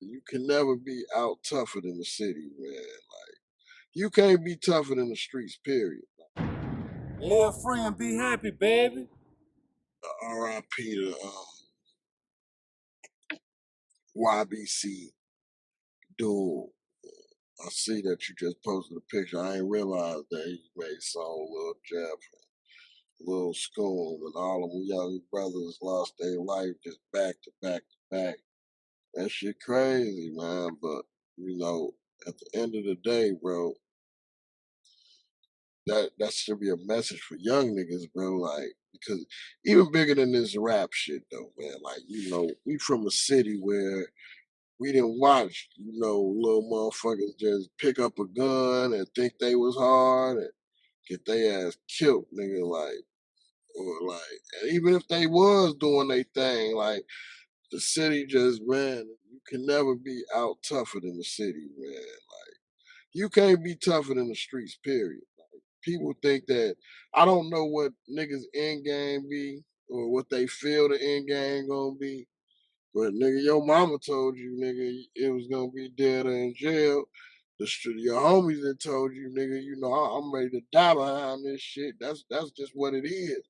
You can never be out tougher than the city, man. Like, you can't be tougher than the streets, period. Live free and be happy, baby. R.I.P. to YBC DUL. I see that you just posted a picture. I ain't realized that he made song Lil Jeff, Lil Scoom, and all of them young brothers lost their life just back to back to back. That shit crazy, man. But you know, at the end of the day, bro, that should be a message for young niggas, bro. Like, because even bigger than this rap shit, though, man. Like, you know, we from a city where we didn't watch, you know, little motherfuckers just pick up a gun and think they was hard and get their ass killed, nigga. Like, or like, and even if they was doing their thing, like the city just, man, you can never be out tougher than the city, man. Like, you can't be tougher than the streets, period. Like, people think that I don't know what niggas end game be or what they feel the end game gonna be. But nigga, your mama told you, nigga, it was gonna be dead or in jail. Your homies that told you, nigga, you know, I'm ready to die behind this shit. That's just what it is.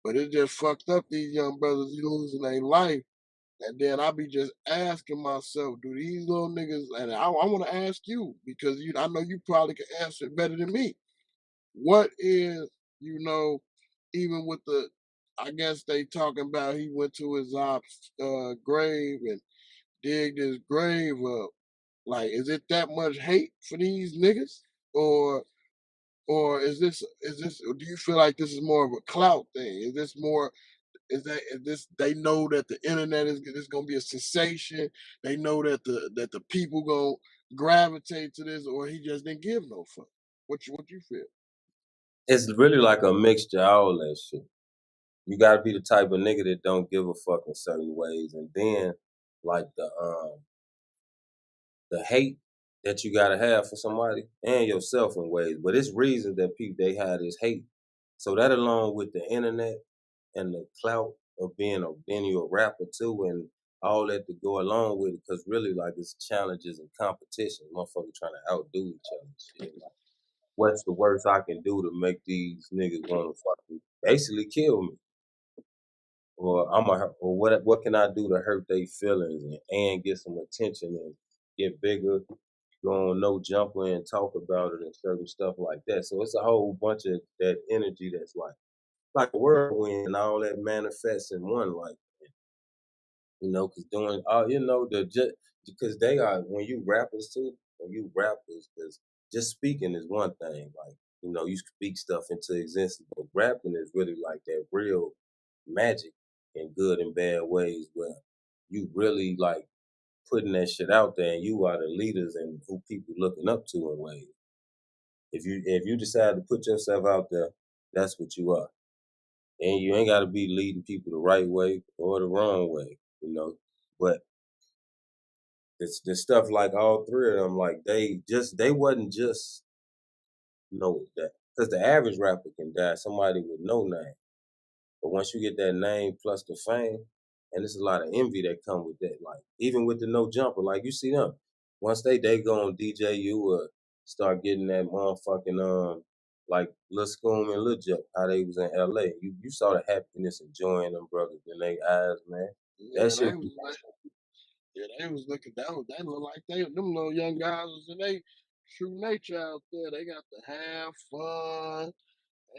But it just fucked up these young brothers losing their life. And then I be just asking myself, do these little niggas, and I want to ask you, because I know you probably can answer it better than me. What is, you know, even with the, I guess they talking about he went to his op's grave and digged his grave up. Like, is it that much hate for these niggas? Or or do you feel like this is more of a clout thing? Is this more is this they know that the internet is gonna be a sensation? They know that the people gonna gravitate to this, or he just didn't give no fuck? What you feel? It's really like a mixture of all that shit. You gotta be the type of nigga that don't give a fuck in certain ways, and then like the hate that you gotta have for somebody and yourself in ways. But it's reasons that people they have this hate. So that along with the internet and the clout of being you a rapper too, and all that to go along with it, because really like it's challenges and competition. Motherfuckers trying to outdo each other. Shit. Like, what's the worst I can do to make these niggas want to fucking basically kill me? Or what can I do to hurt their feelings and get some attention and get bigger, go on No Jumper and talk about it and certain stuff like that. So it's a whole bunch of that energy that's like a whirlwind and all that manifests in one like because doing you know because they are when you rappers too, when you rappers, because just speaking is one thing, like you speak stuff into existence, but rapping is really like that real magic in good and bad ways where you really like putting that shit out there and you are the leaders and who people looking up to in ways. If you decide to put yourself out there, that's what you are. And you ain't gotta be leading people the right way or the wrong way, But it's the stuff like all three of them, like they wasn't just that because the average rapper can die, somebody with no name. But once you get that name plus the fame, and there's a lot of envy that come with that. Like even with the No Jumper, like you see them, once they go on DJU or start getting that motherfucking like Lil Scoom and Lil Jeff, how they was in LA. You saw the happiness and joy in them brothers in their eyes, man. That Yeah, shit. they was looking down. They look like them little young guys was in they true nature out there. They got to have fun.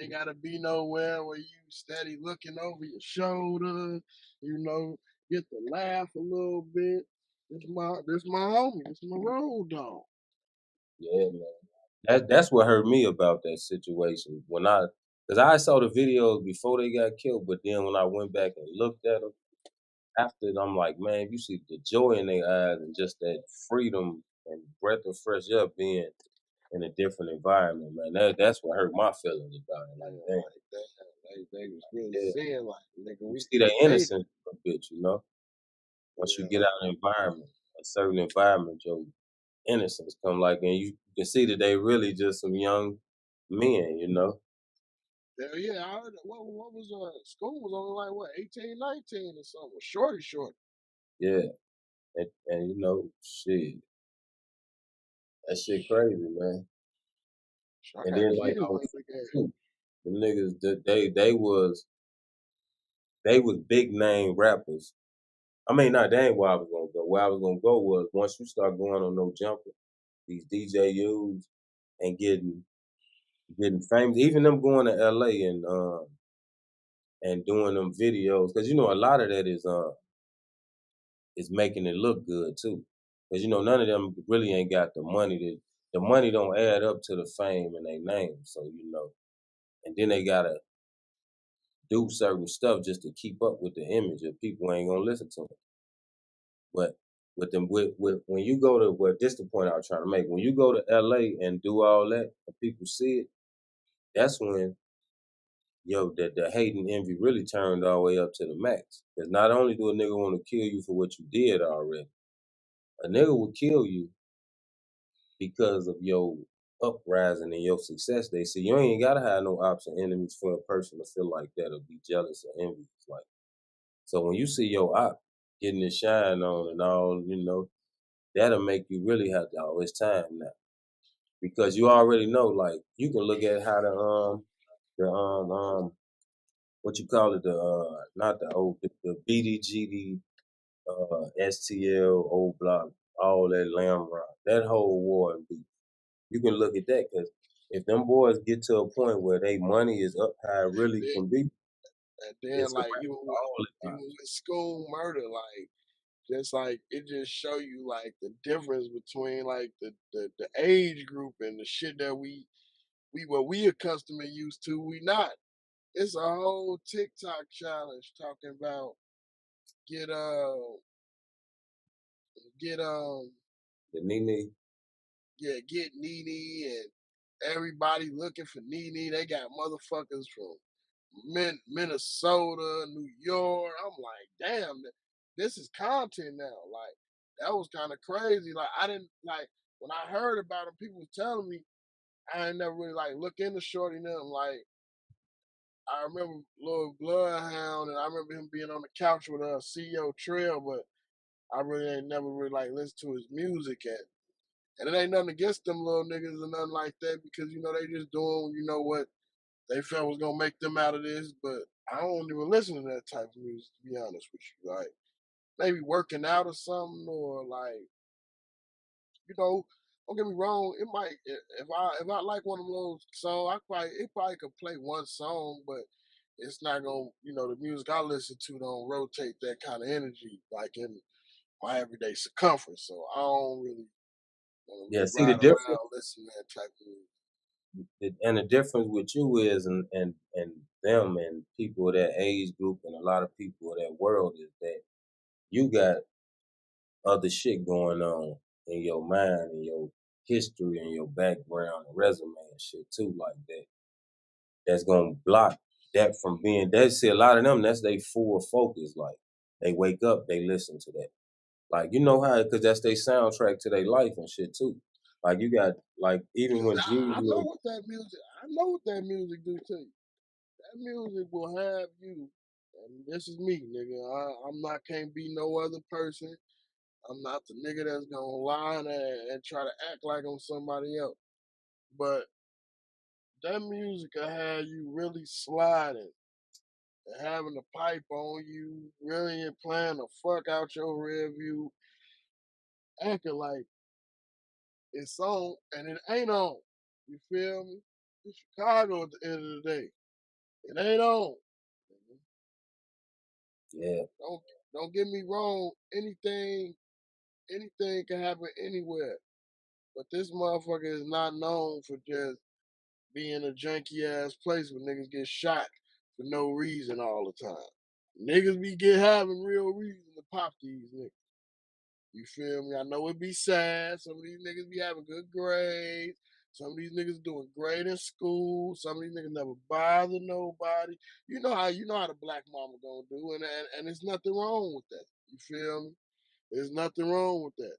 Ain't gotta be nowhere where you steady looking over your shoulder, you know, get to laugh a little bit. This my homie, this my road dog. Yeah, man. That's what hurt me about that situation. Because I saw the videos before they got killed, but then when I went back and looked at them after, I'm like, man, you see the joy in their eyes and just that freedom and breath of fresh air being in a different environment, man. That's what hurt my feelings about it. Yeah, Like, damn, like that. They was really yeah, saying like, nigga, you we see their made it. innocence a bit. Once you Yeah, get out of an environment, a certain environment, your innocence come like, and you can see that they really just some young men. yeah. I heard what was school was only like what 18, 19 or something. Shorty. Yeah. And you know, shit, that shit crazy, man. So I And got then like kids I was on the game. saying too, the niggas that they was big name rappers. I mean, not that ain't where I was gonna go. Where I was gonna go was once you start going on no jumper, these DJUs and getting famous, even them going to LA and doing them videos, because you know a lot of that is making it look good too. Because you know none of them really ain't got the money. The money don't add up to the fame and their name. So you know, and then they gotta do certain stuff just to keep up with the image, of people ain't gonna listen to them. But with when you go to, well, this the point I was trying to make. When you go to LA and do all that and people see it, that's when the hate and envy really turned all the way up to the max. Because not only do a nigga want to kill you for what you did already, a nigga will kill you because of your uprising and your success. They say you ain't gotta have no ops and enemies for a person to feel like that or be jealous or envious. Like, so when you see your op getting his shine on and all, you know, that'll make you really have to, oh, it's time now. Because you already know, like, you can look at how the what you call it, the not the old, the BDGD, STL, old block, all that lamb rock, that whole war and beef. You can look at that, because if them boys get to a point where they money is up high really can be, And then it's a like wrap for all the even time. with school murder, like just like it just show you like the difference between like the age group and the shit that we what we accustomed and used to, we not. It's a whole TikTok challenge talking about get get The Nene, yeah, get Nene and everybody looking for Nene. They got motherfuckers from Minnesota, New York. I'm like, damn, this is content now. Like, that was kind of crazy. Like, I didn't like when I heard about it. People was telling me. I ain't never really like look into Shorty and them. Like, I remember Lil Bloodhound, and I remember him being on the couch with CEO Trail, but I really ain't never really like listened to his music. And it ain't nothing against them little niggas or nothing like that, because you know they just doing what they felt was gonna make them out of this. But I don't even listen to that type of music, to be honest with you. Like maybe working out or something, or like don't get me wrong. It might if I like one of those songs, it probably could play one song, but it's not gonna the music I listen to don't rotate that kind of energy like in my everyday circumference. So I don't really want to yeah. really See the ride difference, around listening to that type of music. and the difference with you is, and them and people of that age group and a lot of people of that world is that you got other shit going on in your mind and your history and your background and resume and shit too, like that. That's gonna block that from being. They see a lot of them. That's they full focus. Like they wake up, they listen to that. Like you know how, because that's their soundtrack to their life and shit too. Like you got, like, even Cause when I Jews know was, what that music. I know what that music do to you. That music will have you. And this is me, nigga. I'm not can't be no other person. I'm not the nigga that's gonna lie and try to act like I'm somebody else. But that music will have you really sliding and having the pipe on you, really playing the fuck out your rear view, acting like it's on and it ain't on. You feel me? It's Chicago at the end of the day. It ain't on. yeah, Don't don't get me wrong. Anything can happen anywhere. But this motherfucker is not known for just being a janky ass place where niggas get shot for no reason all the time. Niggas be having real reason to pop these niggas. You feel me? I know it be sad. Some of these niggas be having good grades. Some of these niggas doing great in school. Some of these niggas never bother nobody. You know how the black mama gonna do, and there's nothing wrong with that. You feel me? There's nothing wrong with that.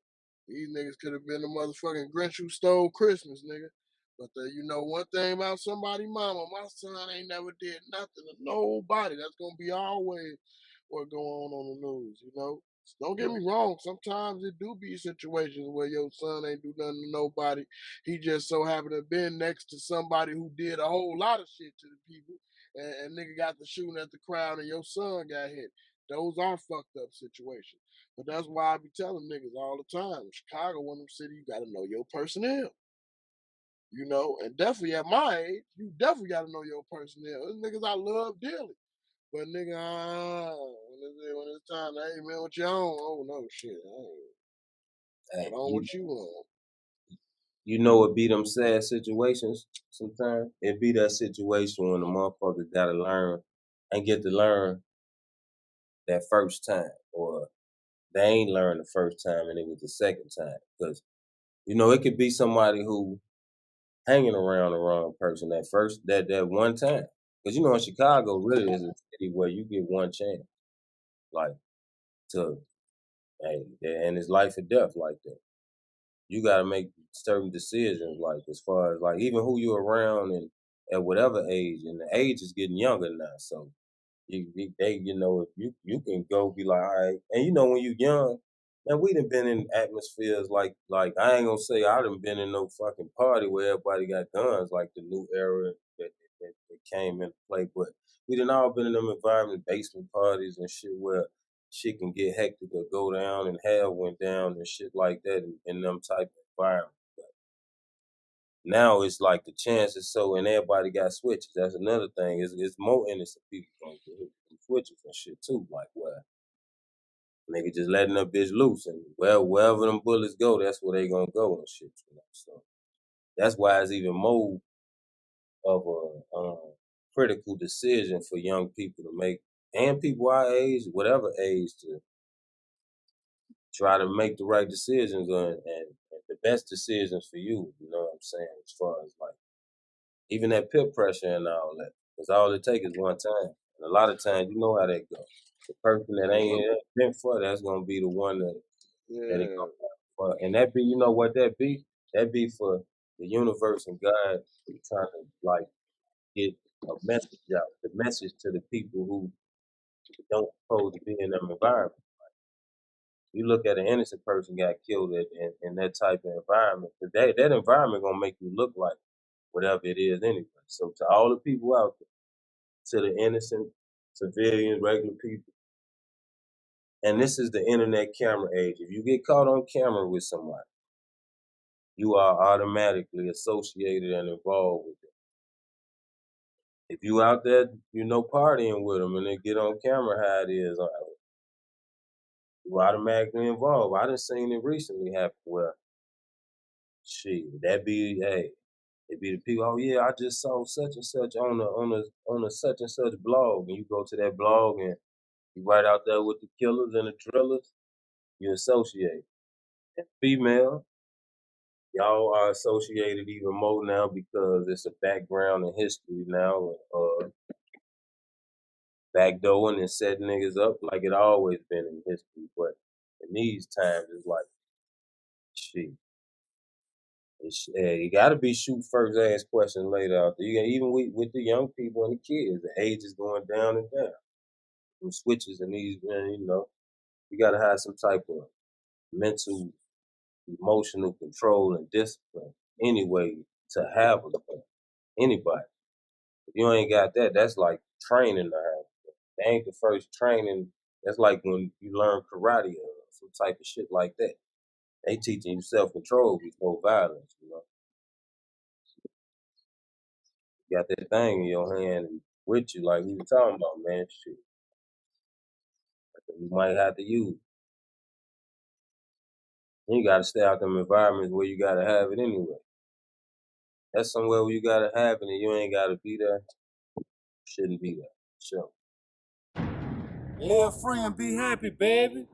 These niggas could have been the motherfucking Grinch who stole Christmas, nigga. But you know one thing about somebody mama, my son ain't never did nothing to nobody. That's gonna be always what go on the news, you know. Don't get me wrong. Sometimes it do be situations where your son ain't do nothing to nobody. He just so happened to have been next to somebody who did a whole lot of shit to the people, and nigga got the shooting at the crowd, and your son got hit. Those are fucked up situations. But that's why I be telling niggas all the time. Chicago, one of them cities, you gotta know your personnel. You know, and definitely at my age, you definitely gotta know your personnel. Those niggas I love dearly. But nigga, when it's time, hey man, what you on? Oh no, shit, I ain't on what you on. You know it be them sad situations sometimes. It be that situation when the motherfucker gotta learn and get to learn that first time. Or they ain't learned the first time and it was the second time. Because, you know, it could be somebody who hanging around the wrong person that one time. Because, you know, in Chicago really is a city where you get one chance. Like, to, hey, and it's life or death like that. You got to make certain decisions, like as far as like even who you're around and at whatever age, and the age is getting younger now. So you know, if you can go be like, all right, and you know when you're young, man, we done been in atmospheres like I ain't gonna say I done been in no fucking party where everybody got guns like the new era that came into play, but we done all been in them environment, basement parties and shit where shit can get hectic or go down and hell went down and shit like that in them type of environment. But now it's like the chances so, and everybody got switches. That's another thing. It's more innocent people gonna get hit with switches and shit too. Like where nigga just letting that bitch loose and well wherever them bullets go, that's where they gonna go and shit. You know? So that's why it's even more of a critical decision for young people to make, and people our age, whatever age, to try to make the right decisions and the best decisions for you. You know what I'm saying? As far as like even that peer pressure and all that, because all it takes is one time, and a lot of times you know how that goes. The person that ain't been for that's gonna be the one that it Yeah. gonna happen for, and that be, you know what that be? That be for the universe and God trying to like get a message out, the message to the people who don't supposed to be in them environment. You look at an innocent person got killed in that type of environment, that environment gonna make you look like whatever it is anyway. So to all the people out there, to the innocent civilians, regular people, and this is the internet camera age. If you get caught on camera with somebody, you are automatically associated and involved with them. If you out there, you know, partying with them and they get on camera how it is, you automatically involved. I done seen it recently happen where, shit, that be, hey, it be the people, oh yeah, I just saw such and such on a such and such blog, and you go to that blog and you right out there with the killers and the drillers, you associate. And female, y'all are associated even more now because it's a background in history now, backdooring and setting niggas up like it always been in history. But in these times, it's like, shit. You gotta be shoot first, ask questions later out there. You got, even with the young people and the kids, the age is going down and down. Some switches and these, man, you know, you gotta have some type of mental, emotional control and discipline anyway to have anybody. If you ain't got that, that's like training to have. That ain't the first training. That's like when you learn karate or some type of shit like that. They teaching you self control before violence, you know. You got that thing in your hand with you, like we were talking about, man. Shit, you might have to use it. You got to stay out them environments where you got to have it anyway. That's somewhere where you got to have it and you ain't got to be there. Shouldn't be there. Sure. Live free and be happy, baby.